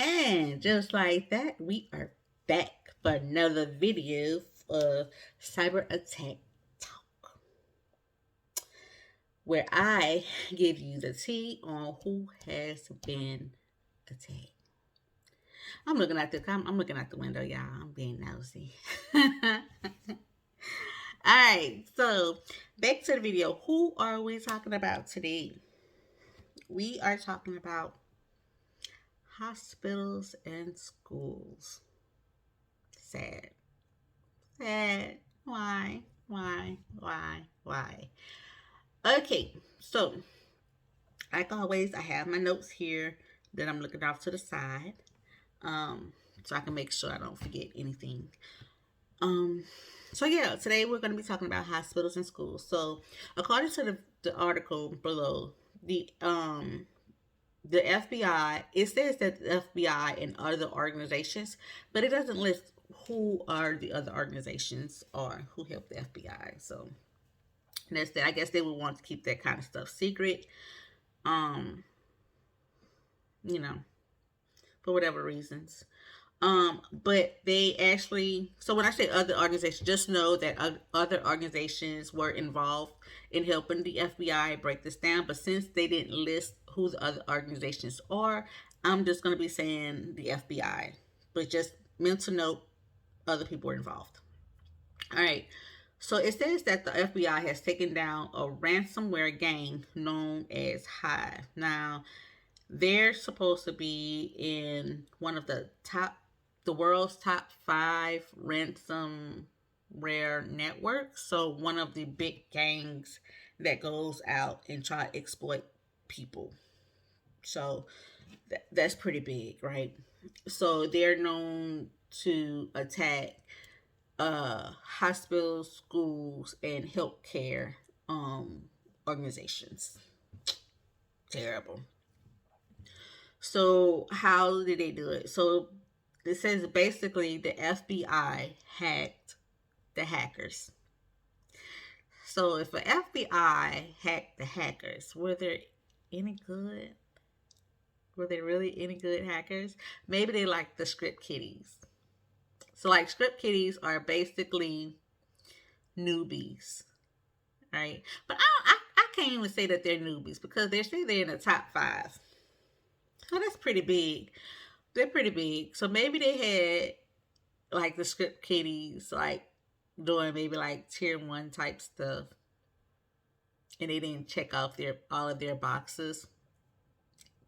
And just like that, we are back for another video of Cyber Attack Talk, where I give you the tea on who has been attacked. I'm looking out the window, y'all. I'm being nosy. All right, so back to the video. Who are we talking about today? We are talking about hospitals and schools. Sad. Sad. Why? Why? Why? Why? Okay, so like always, I have my notes here that I'm looking off to the side, so I can make sure I don't forget anything. Um, so yeah, today we're going to be talking about hospitals and schools. So, according to the article below, the FBI, it says that the FBI and other organizations, but it doesn't list who are the other organizations or who help the FBI. So that's that. I guess they would want to keep that kind of stuff secret. Um, you know, for whatever reasons. But they actually, so when I say other organizations, just know that other organizations were involved in helping the FBI break this down. But since they didn't list who the other organizations are, I'm just going to be saying the FBI. But just mental note, other people were involved. All right. So it says that the FBI has taken down a ransomware gang known as Hive. Now, they're supposed to be in one of the world's top five ransomware networks. So one of the big gangs that goes out and try to exploit people. So that's pretty big, right? So they're known to attack hospitals, schools, and healthcare organizations. Terrible. So how did they do it? So it says basically the FBI hacked the hackers. So if the FBI hacked the hackers, were they any good? Were they really any good hackers? Maybe they like the script kiddies. So like script kiddies are basically newbies, right? But I can't even say that they're newbies because they're still they're in the top five. So that's pretty big. They're pretty big. So maybe they had like the script kiddies like doing maybe like tier one type stuff, and they didn't check off their all of their boxes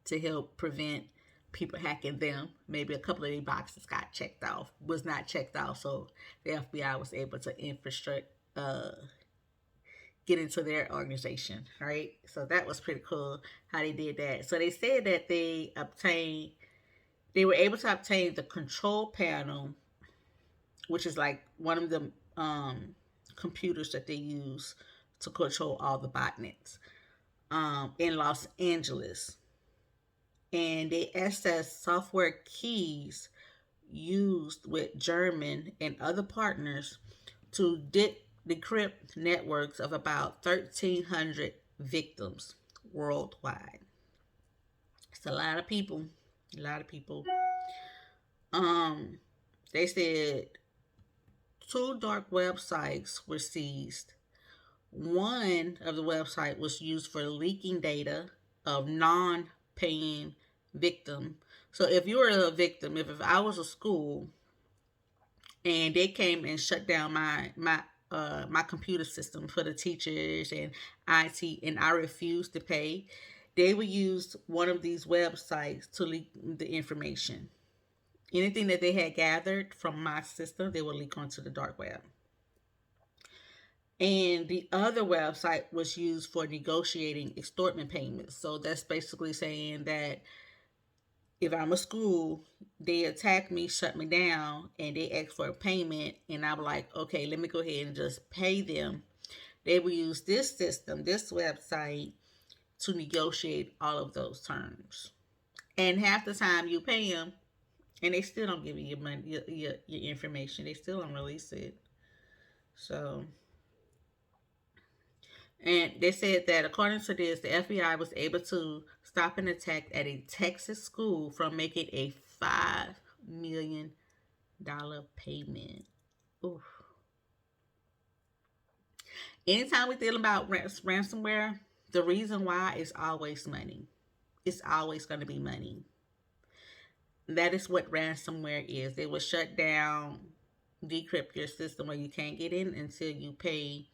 to help prevent people hacking them. Maybe a couple of their boxes got checked off, was not checked off, so the FBI was able to infrastructure get into their organization, right? So that was pretty cool how they did that. So they said that they were able to obtain the control panel, which is like one of the computers that they use to control all the botnets in Los Angeles. And they access software keys used with German and other partners to decrypt networks of about 1,300 victims worldwide. It's a lot of people. A lot of people. Um, they said two dark websites were seized. One of the website was used for leaking data of non-paying victim. So if you were a victim, if I was a school and they came and shut down my computer system for the teachers and IT, and I refused to pay, they would use one of these websites to leak the information. Anything that they had gathered from my system, they would leak onto the dark web. And the other website was used for negotiating extortion payments. So that's basically saying that if I'm a school, they attack me, shut me down, and they ask for a payment, and I'm like, okay, let me go ahead and just pay them. They will use this system, this website, to negotiate all of those terms. And half the time you pay them, and they still don't give you your money, your information. They still don't release it. So, and they said that according to this, the FBI was able to stop an attack at a Texas school from making a $5 million payment. Oof. Anytime we deal about ransomware, the reason why is always money. It's always going to be money. That is what ransomware is. They will shut down, decrypt your system where you can't get in until you pay,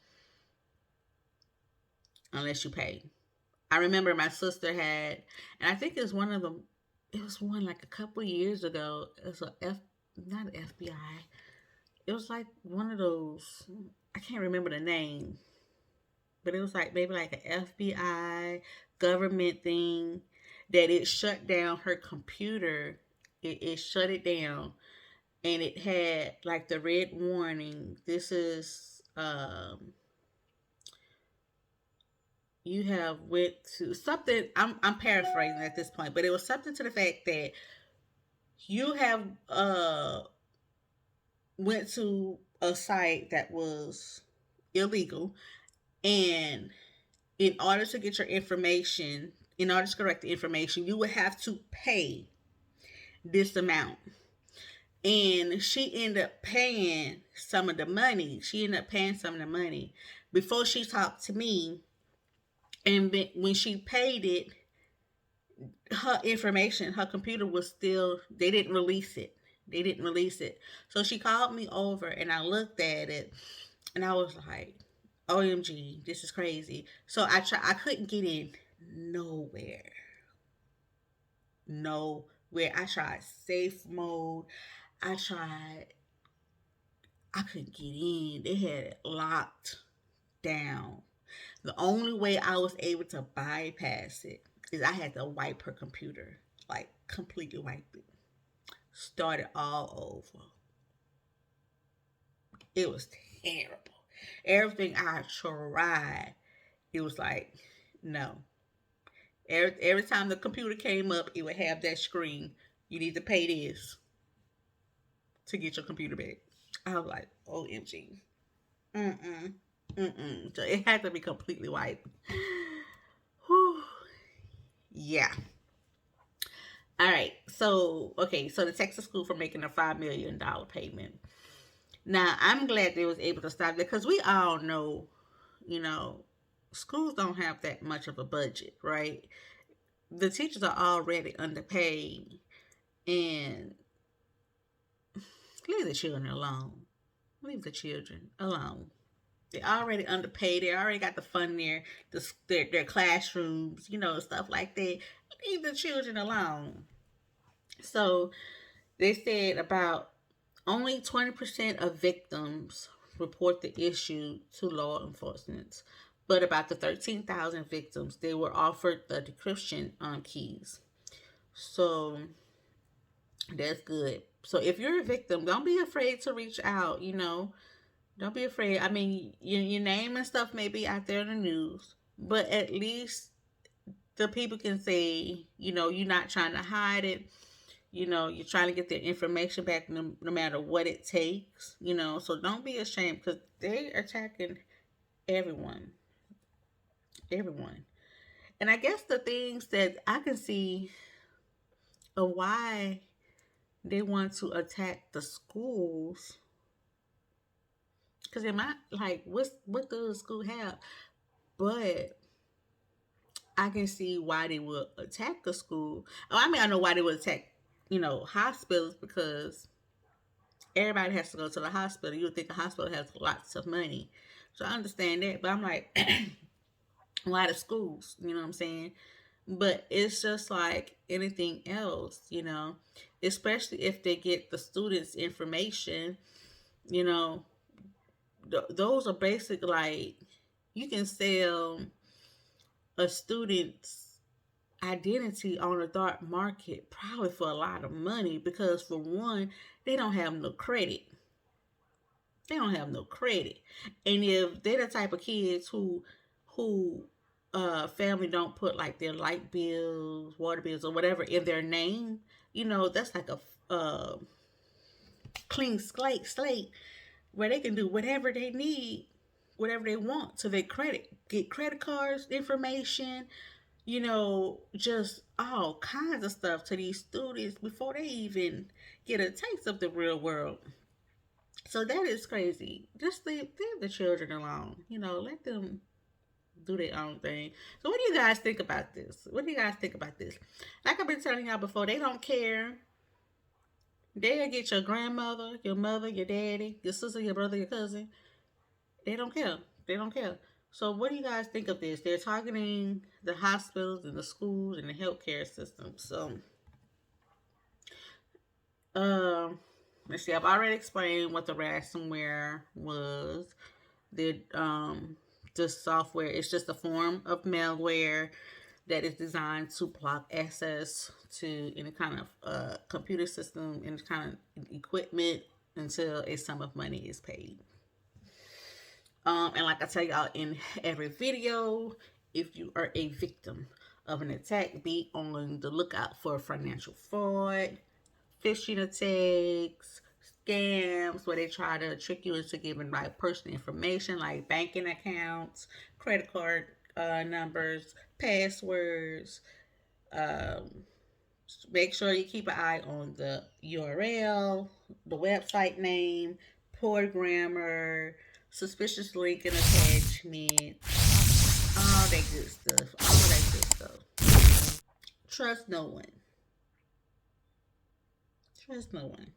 unless you pay. I remember my sister had, and I think it was one of them. It was one like a couple years ago. It was not an FBI. It was like one of those. I can't remember the name, but it was like maybe like an FBI government thing that it shut down her computer. It shut it down, and it had like the red warning. This is you have went to something. I'm paraphrasing at this point, but it was something to the fact that you have went to a site that was illegal, and in order to get your information, in order to correct the information, you would have to pay this amount. And she ended up paying some of the money. Before she talked to me. And when she paid it, her information, her computer was still, they didn't release it. So she called me over and I looked at it and I was like, OMG, this is crazy. So I couldn't get in nowhere. I tried safe mode. I couldn't get in. They had it locked down. The only way I was able to bypass it is I had to wipe her computer, like completely wipe it. Start it all over. It was terrible. Everything I tried, it was like, no. Every time the computer came up, it would have that screen. You need to pay this to get your computer back. I was like, OMG. So it had to be completely wiped. Whew. Yeah. All right. So the Texas school for making a $5 million payment. Now, I'm glad they was able to stop that because we all know, schools don't have that much of a budget, right? The teachers are already underpaid, and leave the children alone. They're already underpaid. They already got the fun there, their classrooms, stuff like that. Leave the children alone. So they said about only 20% of victims report the issue to law enforcement. But about the 13,000 victims, they were offered the decryption keys. So that's good. So if you're a victim, don't be afraid to reach out, Don't be afraid. I mean, your name and stuff may be out there in the news, but at least the people can say, you're not trying to hide it. You're trying to get their information back no matter what it takes, So don't be ashamed because they're attacking everyone. Everyone. And I guess the things that I can see of why they want to attack the schools, because what does the school have? But I can see why they would attack a school. I know why they would attack, hospitals, because everybody has to go to the hospital. You would think the hospital has lots of money. So I understand that. But I'm like, why the schools? You know what I'm saying? But it's just like anything else, especially if they get the students' information, those are basic, like, you can sell a student's identity on the dark market probably for a lot of money because, for one, they don't have no credit. And if they're the type of kids who family don't put like their light bills, water bills, or whatever in their name, that's like a clean slate where they can do whatever they need, whatever they want to their credit, get credit cards information, just all kinds of stuff to these students before they even get a taste of the real world. So that is crazy. Just leave the children alone. Let them do their own thing. So what do you guys think about this? What do you guys think about this? Like I've been telling y'all before, they don't care. They'll get your grandmother, your mother, your daddy, your sister, your brother, your cousin. They don't care. They don't care. So what do you guys think of this? They're targeting the hospitals and the schools and the healthcare system. So um let's see, I've already explained what the ransomware was. The software is just a form of malware that is designed to block access to any kind of computer system, any kind of equipment until a sum of money is paid. And like I tell y'all in every video, if you are a victim of an attack, be on the lookout for financial fraud, phishing attacks, scams where they try to trick you into giving like personal information like banking accounts, credit card numbers, passwords. Um, Make sure you keep an eye on the URL, the website name, poor grammar, suspicious link and attachment, all that good stuff. All that good stuff. Trust no one. Trust no one.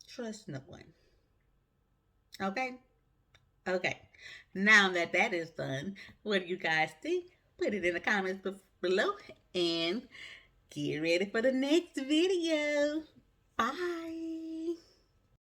Trust no one. Okay? Okay. Now that that is done, what do you guys think? Put it in the comments below and get ready for the next video. Bye.